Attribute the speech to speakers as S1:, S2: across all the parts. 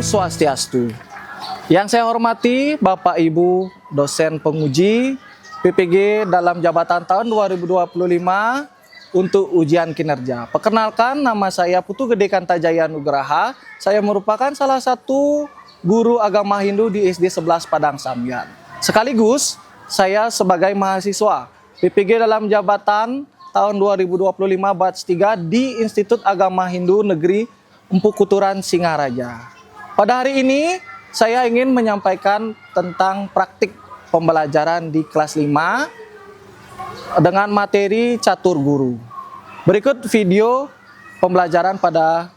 S1: Swastiastu. Yang saya hormati Bapak Ibu dosen penguji PPG dalam jabatan tahun 2025 untuk ujian kinerja. Perkenalkan, nama saya Putu Gede Kantajaya Nugraha. Saya merupakan salah satu guru agama Hindu di SD 11 Padang Samyan. Sekaligus saya sebagai mahasiswa PPG dalam jabatan tahun 2025 batch 3 di Institut Agama Hindu Negeri Empu Kuturan Singaraja. Pada hari ini saya ingin menyampaikan tentang praktik pembelajaran di kelas 5 dengan materi catur guru. Berikut video pembelajaran pada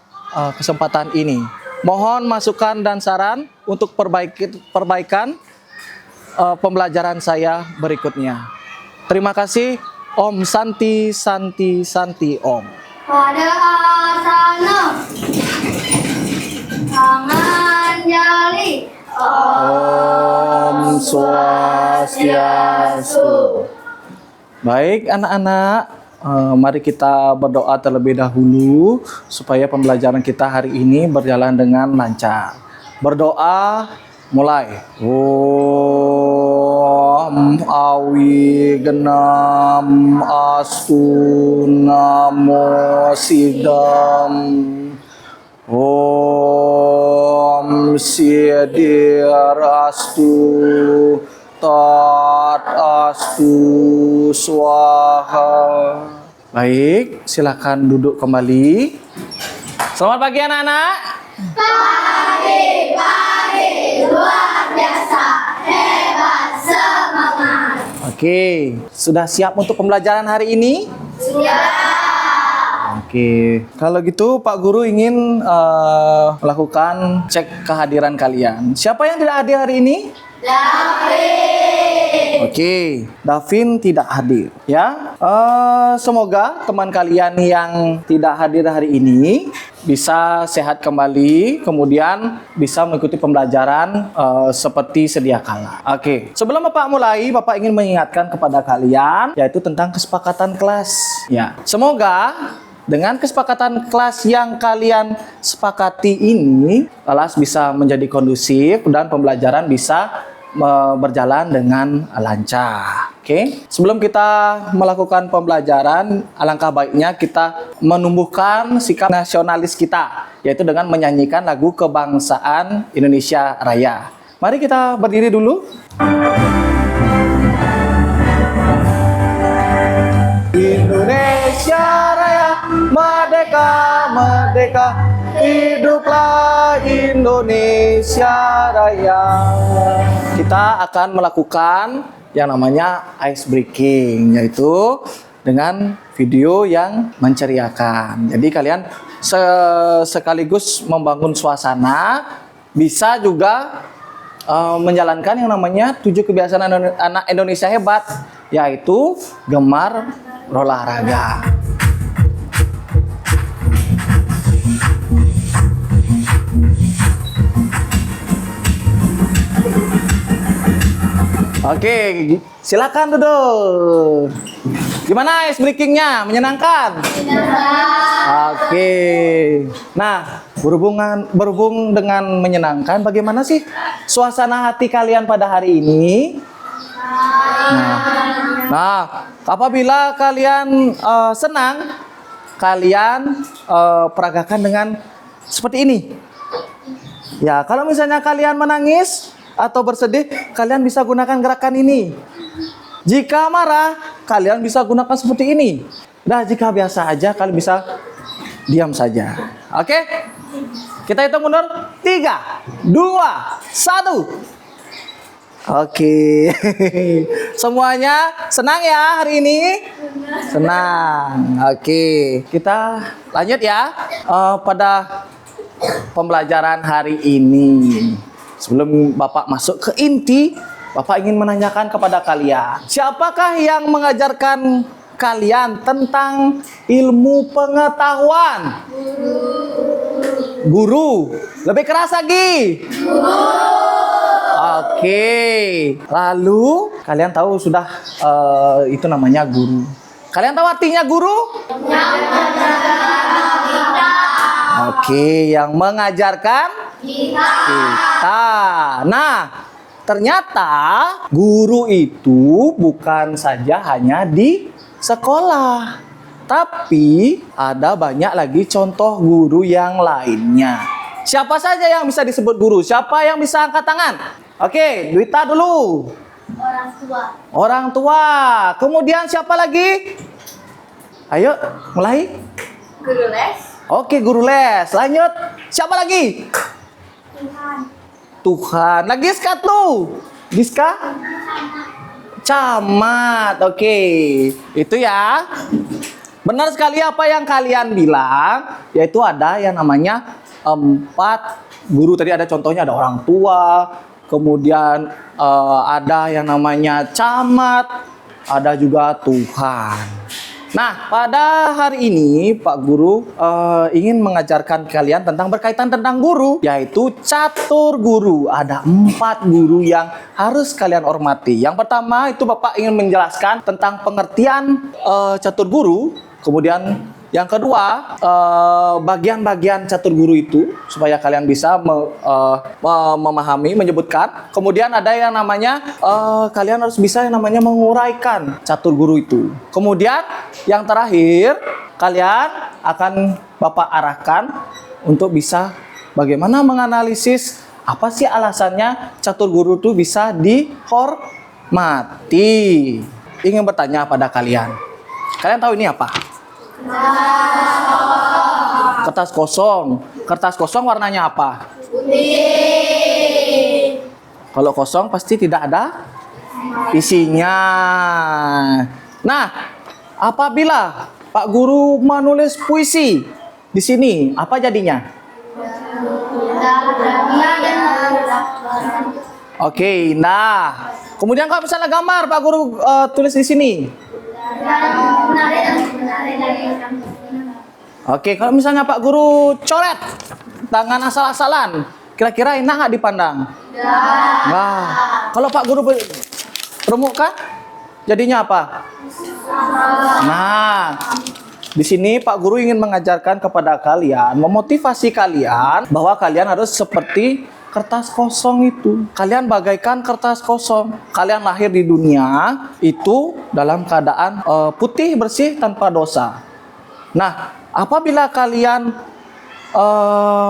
S1: kesempatan ini. Mohon masukan dan saran untuk perbaikan pembelajaran saya berikutnya. Terima kasih. Om Santi Santi Santi Om.
S2: Pada asana tangan jali.
S1: Om Swastiastu. Baik anak-anak, mari kita berdoa terlebih dahulu supaya pembelajaran kita hari ini berjalan dengan lancar. Berdoa mulai. Om Awi Genam Astu Namo Sidam. Om Sidir Astu Tat Astu Swaha. Baik, silakan duduk kembali. Selamat pagi anak-anak.
S2: Pagi, luar biasa, hebat, semangat.
S1: Oke, sudah siap untuk pembelajaran hari ini?
S2: Sudah.
S1: Oke, kalau gitu Pak Guru ingin melakukan cek kehadiran kalian. Siapa yang tidak hadir hari ini?
S2: David.
S1: Oke, Davin tidak hadir. Ya, semoga teman kalian yang tidak hadir hari ini bisa sehat kembali, kemudian bisa mengikuti pembelajaran seperti sedia kala. Oke, sebelum Bapak mulai, Bapak ingin mengingatkan kepada kalian yaitu tentang kesepakatan kelas. Ya, semoga dengan kesepakatan kelas yang kalian sepakati ini, kelas bisa menjadi kondusif dan pembelajaran bisa berjalan dengan lancar. Oke, sebelum kita melakukan pembelajaran, alangkah baiknya kita menumbuhkan sikap nasionalis kita, yaitu dengan menyanyikan lagu kebangsaan Indonesia Raya. Mari kita berdiri dulu. Indonesia Raya, merdeka, merdeka, hiduplah Indonesia Raya. Kita akan melakukan yang namanya ice breaking, yaitu dengan video yang menceriakan. Jadi kalian sekaligus membangun suasana, bisa juga menjalankan yang namanya 7 kebiasaan anak Indonesia hebat, yaitu gemar olahraga. Oke, silakan duduk. Gimana ice breakingnya? Menyenangkan? Oke. Nah, berhubung dengan menyenangkan, bagaimana sih suasana hati kalian pada hari ini? Nah, apabila kalian senang, kalian peragakan dengan seperti ini. Ya, kalau misalnya kalian menangis atau bersedih, kalian bisa gunakan gerakan ini. Jika marah, kalian bisa gunakan seperti ini. Nah, jika biasa aja, kalian bisa diam saja. Oke? Kita hitung mundur. 3, 2, 1. Oke. Semuanya senang ya hari ini? Senang. Oke. Kita lanjut ya pada pembelajaran hari ini. Sebelum Bapak masuk ke inti, Bapak ingin menanyakan kepada kalian, siapakah yang mengajarkan kalian tentang ilmu pengetahuan? Guru. Lebih keras lagi. Guru. Oke. Lalu kalian tahu sudah itu namanya guru. Kalian tahu artinya guru?
S2: Yang mengajarkan kita.
S1: Oke, yang mengajarkan Kita. Nah, ternyata guru itu bukan saja hanya di sekolah, tapi ada banyak lagi contoh guru yang lainnya. Siapa saja yang bisa disebut guru? Siapa yang bisa angkat tangan? Oke, Duita dulu.
S2: Orang tua.
S1: Orang tua. Kemudian siapa lagi? Ayo, mulai.
S2: Guru les.
S1: Oke, guru les. Lanjut. Siapa lagi?
S2: Tuhan.
S1: Tuhan. Lagi Giska tuh. Giska? Camat. Oke. Itu ya. Benar sekali apa yang kalian bilang. Yaitu ada yang namanya 4 guru. Tadi ada contohnya, ada orang tua. Kemudian ada yang namanya camat. Ada juga Tuhan. Nah, pada hari ini Pak Guru ingin mengajarkan kalian tentang berkaitan tentang guru, yaitu catur guru. Ada 4 guru yang harus kalian hormati. Yang pertama itu Bapak ingin menjelaskan tentang pengertian catur guru. Kemudian yang kedua, bagian-bagian catur guru itu supaya kalian bisa memahami, menyebutkan. Kemudian ada yang namanya kalian harus bisa yang namanya menguraikan catur guru itu. Kemudian yang terakhir, kalian akan Bapak arahkan untuk bisa bagaimana menganalisis apa sih alasannya catur guru itu bisa dihormati. Ingin bertanya pada kalian. Kalian tahu ini apa? Kertas kosong. Kertas kosong warnanya apa?
S2: Putih.
S1: Kalau kosong pasti tidak ada isinya. Nah, apabila Pak Guru menulis puisi di sini, apa jadinya? Oke, nah. Kemudian kalau misalnya gambar Pak Guru tulis di sini. Oke, kalau misalnya Pak Guru coret tangan asal-asalan, kira-kira enak nggak dipandang? Wah, kalau Pak Guru remukkan, jadinya apa? Nah, di sini Pak Guru ingin mengajarkan kepada kalian, memotivasi kalian bahwa kalian harus seperti kertas kosong itu. Kalian bagaikan kertas kosong. Kalian lahir di dunia itu dalam keadaan putih bersih tanpa dosa. Nah, apabila kalian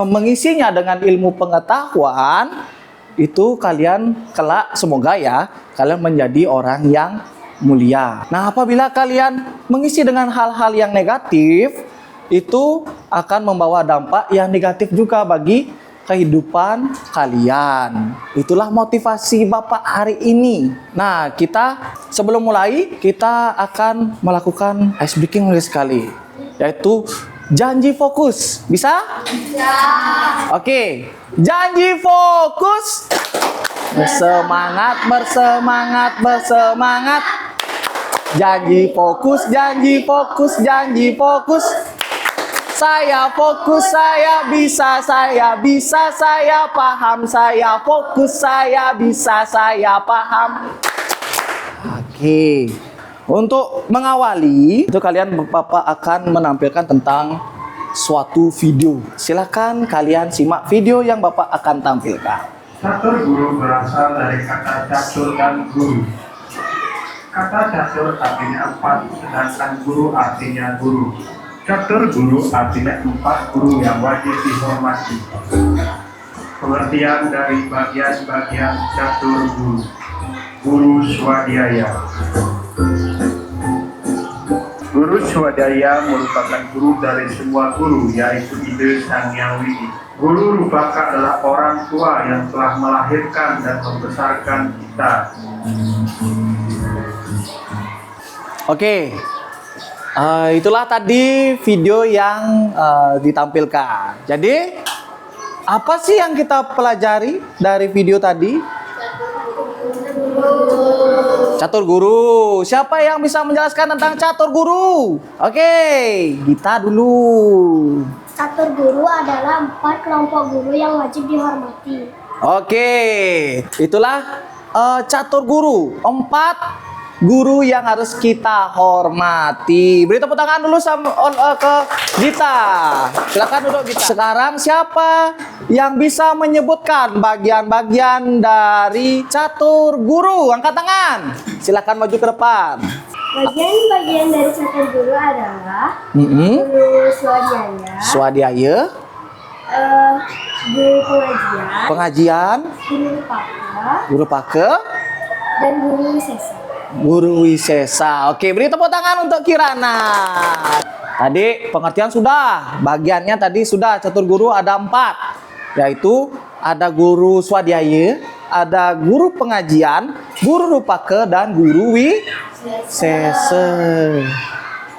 S1: mengisinya dengan ilmu pengetahuan, itu kalian kelak semoga ya kalian menjadi orang yang mulia. Nah, apabila kalian mengisi dengan hal-hal yang negatif, itu akan membawa dampak yang negatif juga bagi kehidupan kalian. Itulah motivasi Bapak hari ini. Nah, kita sebelum mulai, kita akan melakukan ice breaking sekali, yaitu janji fokus. Bisa?
S2: Bisa.
S1: Oke, janji fokus. Bersemangat, bersemangat, bersemangat. Janji fokus, janji fokus, janji fokus. Saya fokus, saya bisa, saya paham, saya fokus, saya bisa, saya paham. Oke. Untuk mengawali, itu kalian Bapak akan menampilkan tentang suatu video. Silakan kalian simak video yang Bapak akan tampilkan.
S3: Catur guru berasal dari kata catur dan guru. Kata catur artinya 4, sedangkan guru artinya guru. Catur guru artinya 4 guru yang wajib dihormati. Pengertian dari bagian-bagian catur guru. Guru swadhyaya. Guru swadhyaya merupakan guru dari semua guru, yaitu Ide Sang Hyang Widi. Guru Rupaka adalah orang tua yang telah melahirkan dan membesarkan kita.
S1: Oke, itulah tadi video yang ditampilkan. Jadi, apa sih yang kita pelajari dari video tadi? Catur guru. Siapa yang bisa menjelaskan tentang catur guru? Oke, kita dulu.
S2: Catur guru adalah 4 kelompok guru yang wajib dihormati.
S1: Oke, itulah catur guru. 4 guru yang harus kita hormati. Beri tepuk tangan dulu ke Gita. Silakan duduk Gita. Sekarang siapa yang bisa menyebutkan bagian-bagian dari catur guru? Angkat tangan. Silakan maju ke depan.
S2: Bagian-bagian dari catur guru adalah guru swadhyaya,
S1: Swadhyaya,
S2: guru pengajian,
S1: pengajian,
S2: guru
S1: guru
S2: paka,
S1: pake,
S2: dan guru wisesa.
S1: guru wisesa. Oke, beri tepuk tangan untuk Kirana. Tadi pengertian sudah, bagiannya tadi sudah. Catur guru ada 4, yaitu ada guru swadhyaya, ada guru pengajian, guru rupake, dan guru wisesa.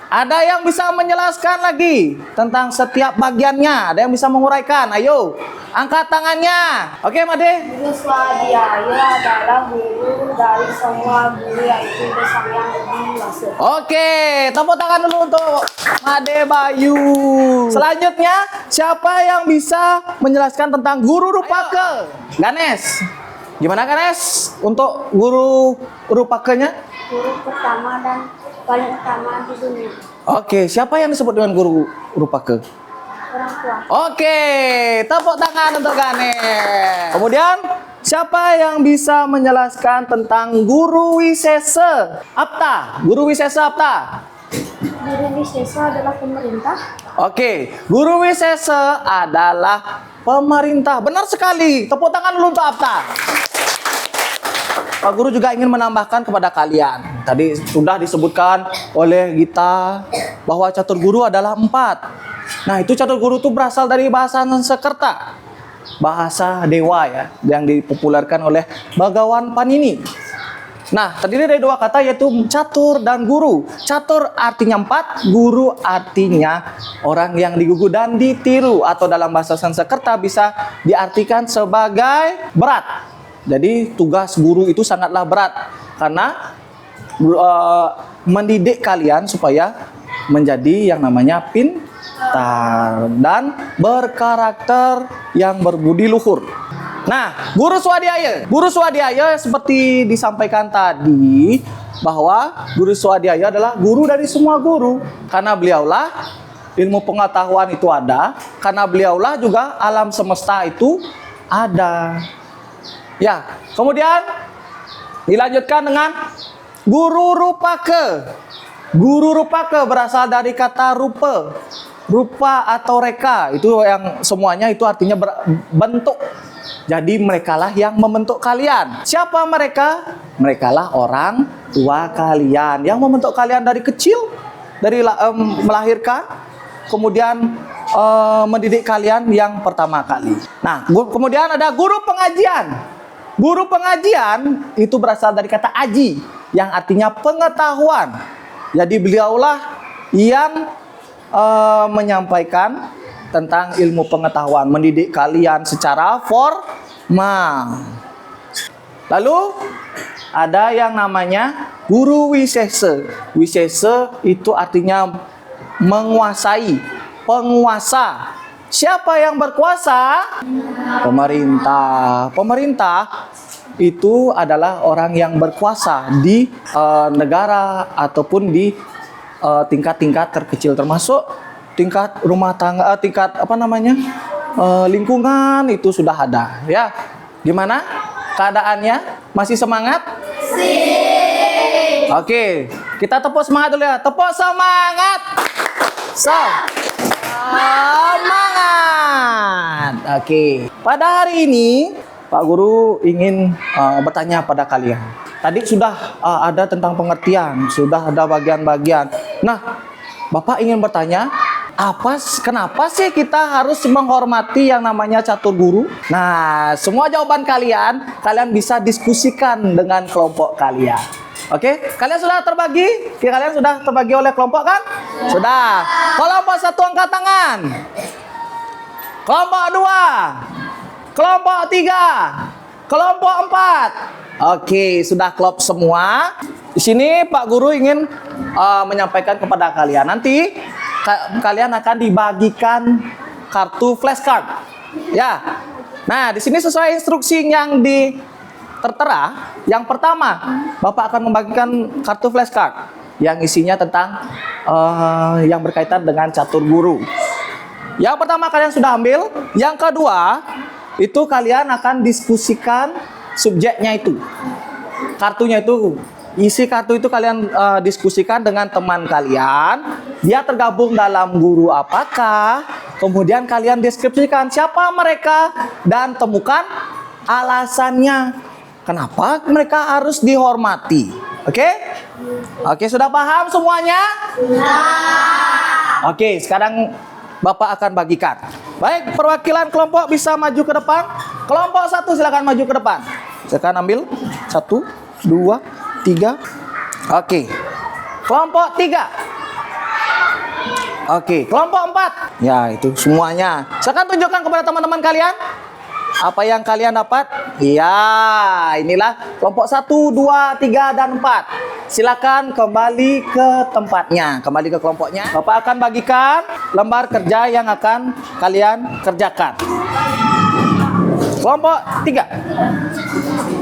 S1: Ada yang bisa menjelaskan lagi tentang setiap bagiannya? Ada yang bisa menguraikan? Ayo, angkat tangannya. Oke, Made.
S2: Guru swadhyaya adalah guru dari semua guru, yaitu bersama yang lebih masuk.
S1: Oke, tepuk tangan dulu untuk Made Bayu. Selanjutnya, siapa yang bisa menjelaskan tentang guru rupake? Ganes. Gimana Ganes? Untuk guru rupakenya?
S2: Guru pertama dan paling utama di dunia.
S1: Oke, siapa yang disebut dengan guru rupake?
S2: Orang tua.
S1: Oke, tepuk tangan untuk Ganes. Kemudian, siapa yang bisa menjelaskan tentang guru wisesa? Apta, guru wisesa Apta.
S2: Guru wisesa adalah pemerintah.
S1: Oke, guru wisesa adalah pemerintah. Benar sekali. Tepuk tangan dulu untuk Apta. Pak Guru juga ingin menambahkan kepada kalian. Tadi sudah disebutkan oleh Gita bahwa catur guru adalah 4. Nah, itu catur guru itu berasal dari bahasa Sanskerta, bahasa dewa ya, yang dipopulerkan oleh Bhagawan Panini. Nah, terdiri dari 2 kata, yaitu catur dan guru. Catur artinya 4, guru artinya orang yang digugu dan ditiru, atau dalam bahasa Sanskerta bisa diartikan sebagai berat. Jadi tugas guru itu sangatlah berat, karena mendidik kalian supaya menjadi yang namanya pintar dan berkarakter yang berbudi luhur. Nah, guru swadhyaya seperti disampaikan tadi, bahwa guru swadhyaya adalah guru dari semua guru, karena beliaulah ilmu pengetahuan itu ada, karena beliaulah juga alam semesta itu ada. Ya, kemudian dilanjutkan dengan guru rupake. Guru rupake berasal dari kata rupa. Rupa atau reka, itu yang semuanya itu artinya bentuk. Jadi merekalah yang membentuk kalian. Siapa mereka? Merekalah orang tua kalian yang membentuk kalian dari kecil, dari melahirkan, kemudian mendidik kalian yang pertama kali. Nah, kemudian ada guru pengajian. Guru pengajian itu berasal dari kata aji, yang artinya pengetahuan. Jadi beliaulah yang menyampaikan tentang ilmu pengetahuan, mendidik kalian secara formal. Lalu ada yang namanya guru wisesa. Wisesa itu artinya menguasai, penguasa. Siapa yang berkuasa? Pemerintah. Pemerintah itu adalah orang yang berkuasa di negara ataupun di tingkat-tingkat terkecil, termasuk tingkat rumah tangga, tingkat lingkungan itu sudah ada. Ya, gimana keadaannya? Masih semangat? Sip. Oke, kita tepuk semangat dulu ya. Tepuk semangat. Semangat. Oke. Pada hari ini Pak Guru ingin bertanya pada kalian. Tadi sudah ada tentang pengertian, sudah ada bagian-bagian. Nah, Bapak ingin bertanya, kenapa sih kita harus menghormati yang namanya catur guru? Nah, semua jawaban kalian bisa diskusikan dengan kelompok kalian. Oke, kalian sudah terbagi? Kalian sudah terbagi oleh kelompok kan? Sudah. Kelompok 1 angkat tangan. Kelompok 2. Kelompok 3. Kelompok 4. Oke, sudah klop semua. Di sini Pak Guru ingin menyampaikan kepada kalian. Nanti kalian akan dibagikan kartu flashcard. Ya. Nah, di sini sesuai instruksi yang tertera. Yang pertama, Bapak akan membagikan kartu flashcard yang isinya tentang yang berkaitan dengan catur guru. Yang pertama kalian sudah ambil. Yang kedua, itu kalian akan diskusikan subjeknya itu. Kartunya itu, isi kartu itu kalian diskusikan dengan teman kalian. Dia tergabung dalam guru apakah. Kemudian kalian deskripsikan siapa mereka dan temukan alasannya kenapa mereka harus dihormati. Oke? Oke, sudah paham semuanya? Oke, sekarang Bapak akan bagikan. Baik, perwakilan kelompok bisa maju ke depan. Kelompok 1 silakan maju ke depan. Silakan ambil 1, 2, 3. Oke. Kelompok 3. Oke, kelompok 4. Ya, itu semuanya. Silakan tunjukkan kepada teman-teman kalian apa yang kalian dapat. Ya, inilah kelompok 1, 2, 3, dan 4. Silakan kembali ke tempatnya, kembali ke kelompoknya. Bapak akan bagikan lembar kerja yang akan kalian kerjakan. Kelompok 3.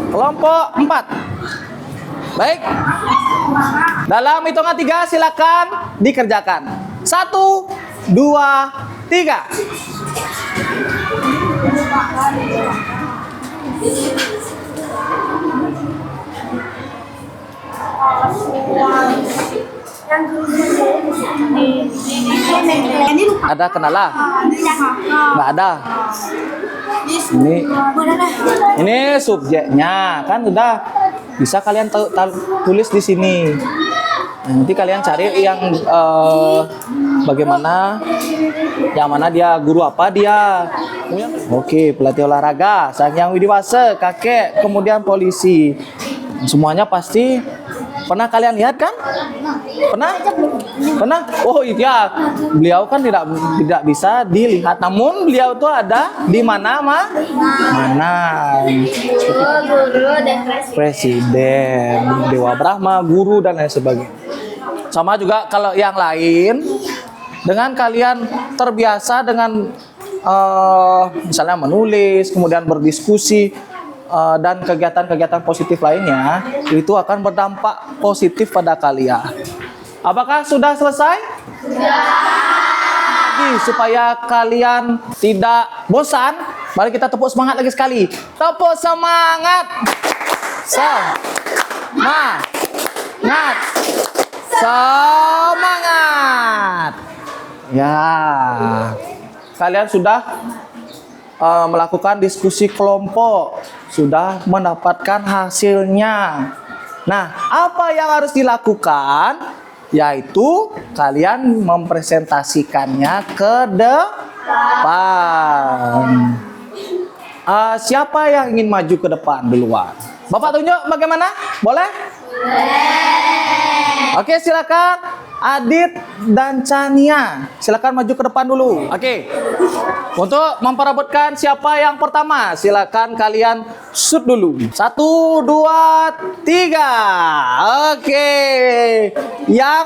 S1: Kelompok 4. Baik. Dalam hitungan 3 silakan dikerjakan. 1, 2, 3. Ada kendala? Nggak ada. Ini subjeknya kan udah bisa kalian tulis di sini. Nanti kalian cari yang bagaimana, yang mana dia guru apa dia. Oke, pelatih olahraga, sang yang widiwasa, kakek, kemudian polisi. Semuanya pasti pernah kalian lihat kan? Pernah? Pernah? Oh iya, beliau kan tidak bisa dilihat, namun beliau tuh ada di mana mana?
S2: Guru dan
S1: Presiden, Dewa Brahma, guru dan lain sebagainya. Sama juga kalau yang lain, dengan kalian terbiasa dengan misalnya menulis, kemudian berdiskusi, dan kegiatan-kegiatan positif lainnya, itu akan berdampak positif pada kalian. Apakah sudah selesai? Jadi, supaya kalian tidak bosan, mari kita tepuk semangat lagi sekali. Tepuk semangat. Semangat. Semangat. Ya. Kalian sudah melakukan diskusi kelompok, sudah mendapatkan hasilnya. Nah, apa yang harus dilakukan? Yaitu kalian mempresentasikannya ke depan. Siapa yang ingin maju ke depan duluan? Bapak tunjuk bagaimana? Boleh? Oke, silakan. Adit dan Chania, silakan maju ke depan dulu. Oke. Untuk memperebutkan siapa yang pertama, silakan kalian shoot dulu. 1, 2, 3. Oke. Yang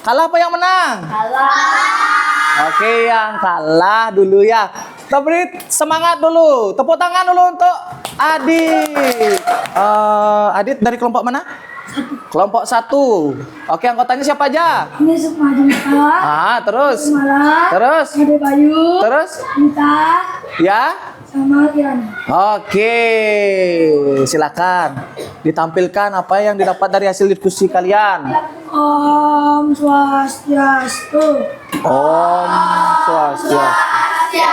S1: kalah apa yang menang? Kalah. Oke, yang kalah dulu ya. Kita beri semangat dulu. Tepuk tangan dulu untuk Adit. Adit dari kelompok mana? Kelompok 1. Oke, anggotanya siapa aja?
S2: Ini Sukma Jumpa.
S1: Terus.
S2: Mala.
S1: Terus.
S2: Ade Bayu.
S1: Terus.
S2: Nita.
S1: Ya.
S2: Sama Kirana.
S1: Oke, silakan ditampilkan apa yang didapat dari hasil diskusi kalian.
S2: Om Swastiastu.
S1: Om Swastiastu.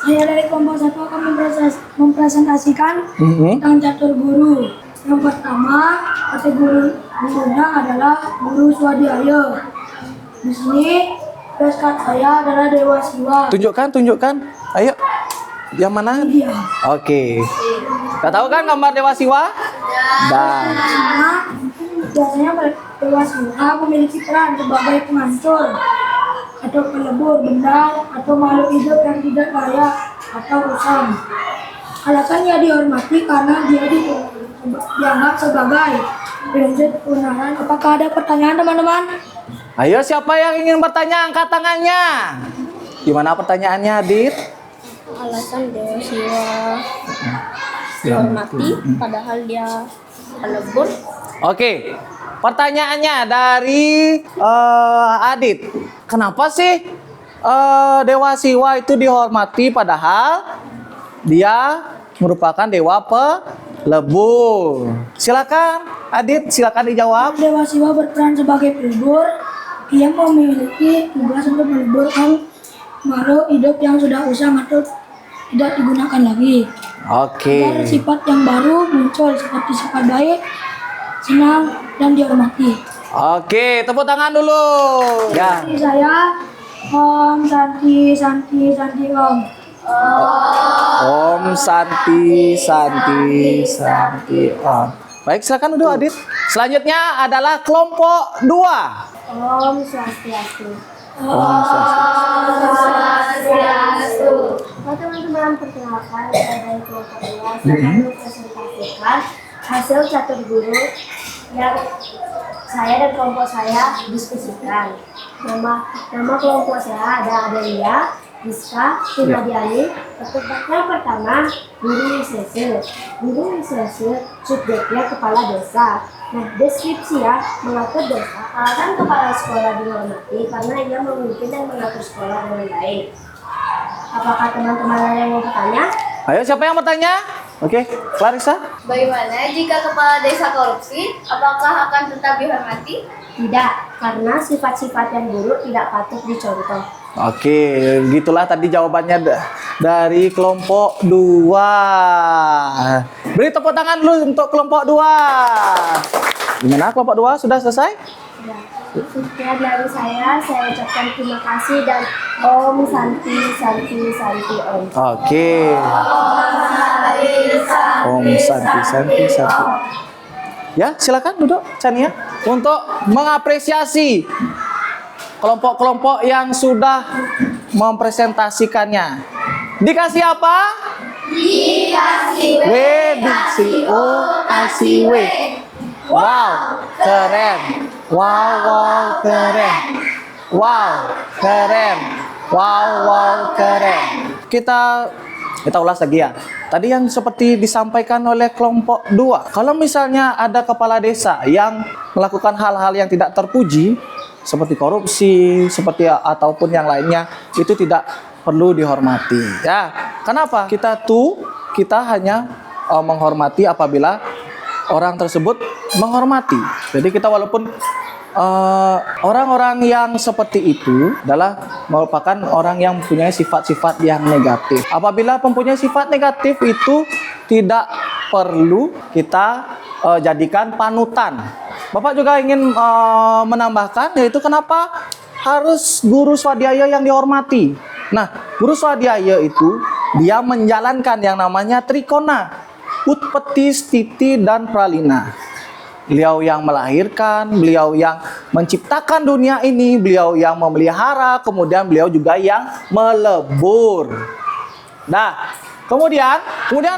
S2: Saya dari kelompok 1 akan mempresentasikan tentang catur guru. Yang pertama, gurunya adalah Guru Swadhyaya. Di sini flashcard saya adalah Dewa Siwa.
S1: Tunjukkan. Ayo. Yang mana?
S2: Dia.
S1: Oke. Kita tahu kan gambar Dewa Siwa? Dan
S2: Karena biasanya Dewa Siwa memiliki peran sebagai penghancur atau pelebur benda atau makhluk hidup yang tidak layak atau usang. Alasannya dihormati karena dia dianggap sebagai prinsip kebenaran. Apakah ada pertanyaan teman-teman?
S1: ayo, siapa yang ingin bertanya angkat tangannya. Gimana pertanyaannya, Adit?
S2: Alasan Dewa Siwa
S4: dihormati, padahal dia pelebur.
S1: Oke, pertanyaannya dari Adit. Kenapa sih Dewa Siwa itu dihormati padahal dia merupakan dewa pelebur? Silakan Adit, silakan dijawab.
S2: Dewa Siwa berperan sebagai pelebur. Ia memiliki tugas untuk meleburkan makhluk hidup yang sudah usang atau tidak digunakan lagi.
S1: Oke.
S2: Agar sifat yang baru muncul seperti sifat baik, senang, dan dihormati.
S1: Oke, tepuk tangan dulu. Ya.
S2: Jadi saya Om Santi Santi Santi Om.
S1: Om Santi Santi Santi Om. Baik, silakan dulu Adit. Selanjutnya adalah kelompok 2.
S4: Om Swastiastu.
S1: Om
S4: Swastiastu. Teman-teman, perkenalkan saya dari kelompok 2. Saya akan mempresentasikan hasil catur guru yang saya dan kelompok saya diskusikan. Nama kelompok saya ada Adelia, Rizka, Timadiani. Yang pertama, guru wisese. Guru wisese subjeknya kepala desa. Nah, deskripsi ya, mengatur desa. Alasan kepala sekolah dihormati karena ia memimpin dan mengatur sekolah dengan baik. Apakah teman-teman ada yang mau bertanya?
S1: Ayo, siapa yang bertanya? Oke, Clarissa.
S4: Bagaimana jika kepala desa korupsi? Apakah akan tetap dihormati? Tidak, karena sifat-sifat yang buruk tidak patut dicontoh.
S1: Oke, gitulah tadi jawabannya dari kelompok 2. Beri tepuk tangan dulu untuk kelompok 2. Gimana kelompok 2? Sudah selesai?
S4: Ya. Sekian dari saya ucapkan terima kasih dan Om Santi Santi Santi Om.
S1: Oke. Om Santi Santi Santi. Ya, silakan duduk Chania untuk mengapresiasi kelompok-kelompok yang sudah mempresentasikannya. Dikasih apa? Dikasih W. Dikasih O. Kasih W. Wow, keren. Wow, wow, keren. Wow, keren. Wow, wow, keren. Kita ulas lagi ya. Tadi yang seperti disampaikan oleh kelompok 2. Kalau misalnya ada kepala desa yang melakukan hal-hal yang tidak terpuji, seperti korupsi, seperti ataupun yang lainnya, itu tidak perlu dihormati. Ya, kenapa? Kita hanya menghormati apabila orang tersebut menghormati. Jadi kita walaupun orang-orang yang seperti itu adalah merupakan orang yang mempunyai sifat-sifat yang negatif. Apabila mempunyai sifat negatif itu tidak perlu kita jadikan panutan. Bapak juga ingin menambahkan, yaitu kenapa harus guru swadhyaya yang dihormati. Nah, guru swadhyaya itu dia menjalankan yang namanya trikona, utpeti, stiti, dan pralina. Beliau yang melahirkan, beliau yang menciptakan dunia ini, beliau yang memelihara, kemudian beliau juga yang melebur. Nah, kemudian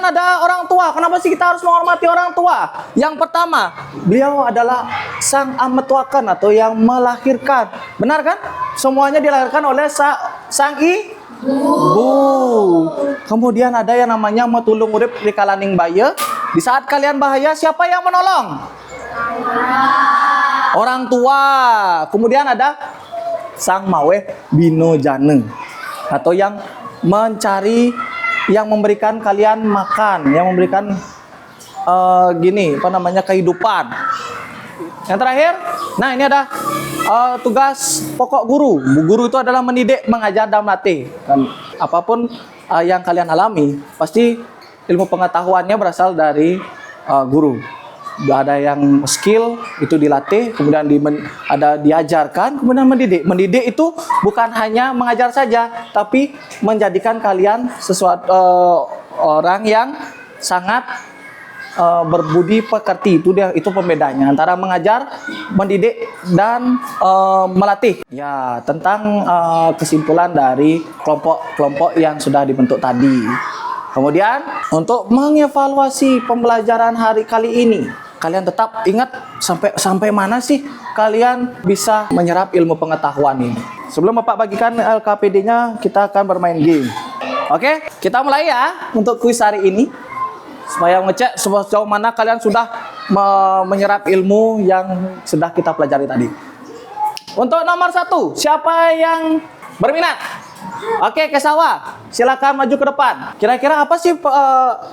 S1: ada orang tua. Kenapa sih kita harus menghormati orang tua? Yang pertama, beliau adalah sang ametuakan atau yang melahirkan. Benar kan? Semuanya dilahirkan oleh sang ibu. Kemudian ada yang namanya metulung urip rikalaning baya. Di saat kalian bahaya, siapa yang menolong? Orang tua. Kemudian ada sang maweh bino jane, atau yang mencari, yang memberikan kalian makan, yang memberikan kehidupan. Yang terakhir, nah ini ada tugas pokok guru. Guru itu adalah mendidik, mengajar, dan melatih. Dan apapun yang kalian alami, pasti ilmu pengetahuannya berasal dari guru. Ada yang skill itu dilatih, kemudian ada diajarkan, kemudian mendidik. Mendidik itu bukan hanya mengajar saja, tapi menjadikan kalian orang yang sangat berbudi pekerti. Itu pembedanya antara mengajar, mendidik, dan melatih. Ya, tentang kesimpulan dari kelompok-kelompok yang sudah dibentuk tadi. Kemudian untuk mengevaluasi pembelajaran hari kali ini, kalian tetap ingat sampai mana sih kalian bisa menyerap ilmu pengetahuan ini. Sebelum Bapak bagikan LKPD-nya, kita akan bermain game. Oke, kita mulai ya untuk kuis hari ini. supaya mengecek sejauh mana kalian sudah menyerap ilmu yang sudah kita pelajari tadi. Untuk nomor 1, siapa yang berminat? Oke, Kesawa, silakan maju ke depan. Kira-kira apa sih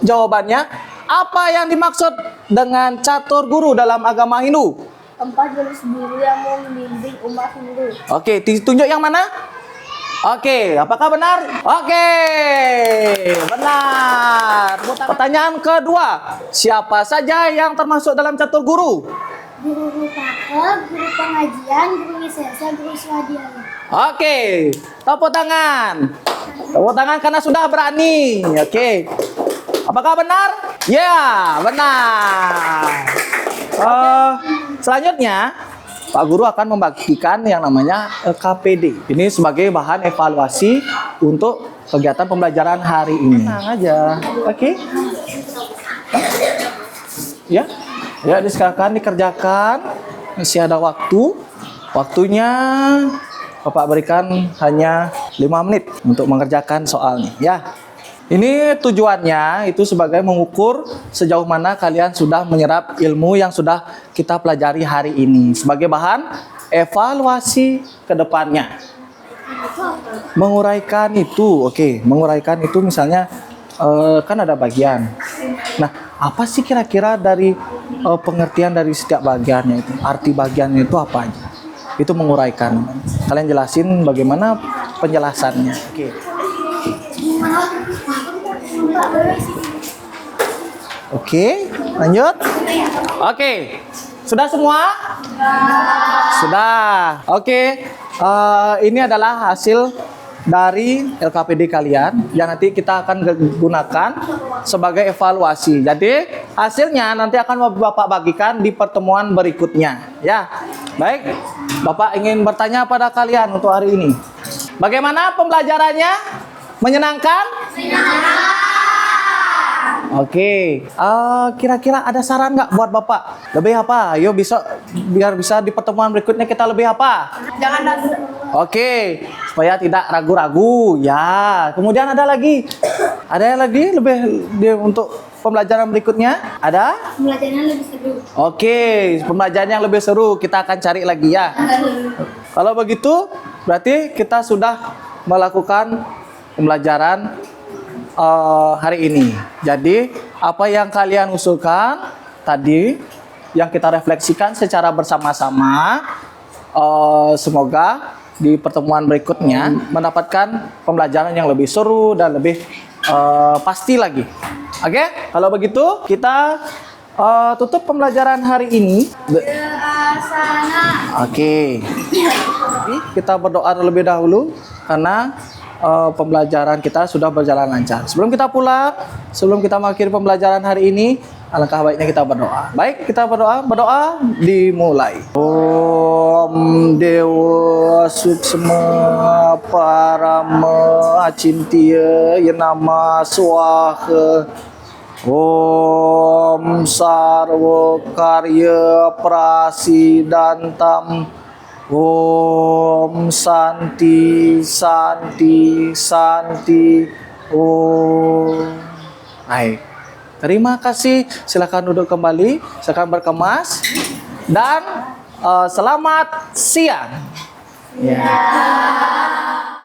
S1: jawabannya? Apa yang dimaksud dengan catur guru dalam agama Hindu?
S4: 4 jenis guru yang membimbing umat Hindu.
S1: Oke, ditunjuk yang mana? Oke, apakah benar? Oke, benar. Pertanyaan kedua, siapa saja yang termasuk dalam catur guru?
S4: Guru Rupaka, guru pengajian, guru wisesa, guru swadhyaya.
S1: Oke, tepuk tangan. Tepuk tangan karena sudah berani. Oke, apakah benar? Ya, benar. Selanjutnya, Pak Guru akan membagikan yang namanya LKPD. Ini sebagai bahan evaluasi untuk kegiatan pembelajaran hari ini. Tenang aja, oke? Ya, ya silakan dikerjakan. Masih ada waktu. Waktunya Bapak berikan hanya 5 menit untuk mengerjakan soalnya. Ya. Ini tujuannya itu sebagai mengukur sejauh mana kalian sudah menyerap ilmu yang sudah kita pelajari hari ini sebagai bahan evaluasi ke depannya. Menguraikan itu, oke, menguraikan itu misalnya kan ada bagian. Nah, apa sih kira-kira dari pengertian dari setiap bagiannya itu? Arti bagiannya itu apa aja? Itu menguraikan. Kalian jelasin bagaimana penjelasannya. Oke. Oke, lanjut. Oke, sudah semua? Sudah. Oke, ini adalah hasil dari LKPD kalian yang nanti kita akan gunakan sebagai evaluasi. Jadi hasilnya nanti akan Bapak bagikan di pertemuan berikutnya. Ya, baik. Bapak ingin bertanya pada kalian untuk hari ini. Bagaimana pembelajarannya? Menyenangkan? Oke, kira-kira ada saran nggak buat Bapak? Lebih apa? Ayo biar bisa di pertemuan berikutnya kita lebih apa?
S2: Jangan ragu.
S1: Oke, supaya tidak ragu-ragu. Ya, kemudian ada lagi lebih untuk pembelajaran berikutnya? Ada?
S4: Pembelajaran lebih seru.
S1: Oke, pembelajaran yang lebih seru kita akan cari lagi ya. Kalau begitu, berarti kita sudah melakukan pembelajaran hari ini. Jadi apa yang kalian usulkan tadi yang kita refleksikan secara bersama-sama, semoga di pertemuan berikutnya mendapatkan pembelajaran yang lebih seru dan lebih pasti lagi. Oke, kalau begitu kita tutup pembelajaran hari ini. Oke, kita berdoa terlebih dahulu karena pembelajaran kita sudah berjalan lancar. Sebelum kita pulang, sebelum kita mengakhiri pembelajaran hari ini, alangkah baiknya kita berdoa. Baik, kita berdoa dimulai. Om Dewa Suksma Parama Acintya Yanama Swaha. Om Sarva Karya Prasidantam. Om Santi Santi Santi. Om. Baik. Terima kasih. Silakan duduk kembali. Silakan berkemas dan selamat siang. Ya.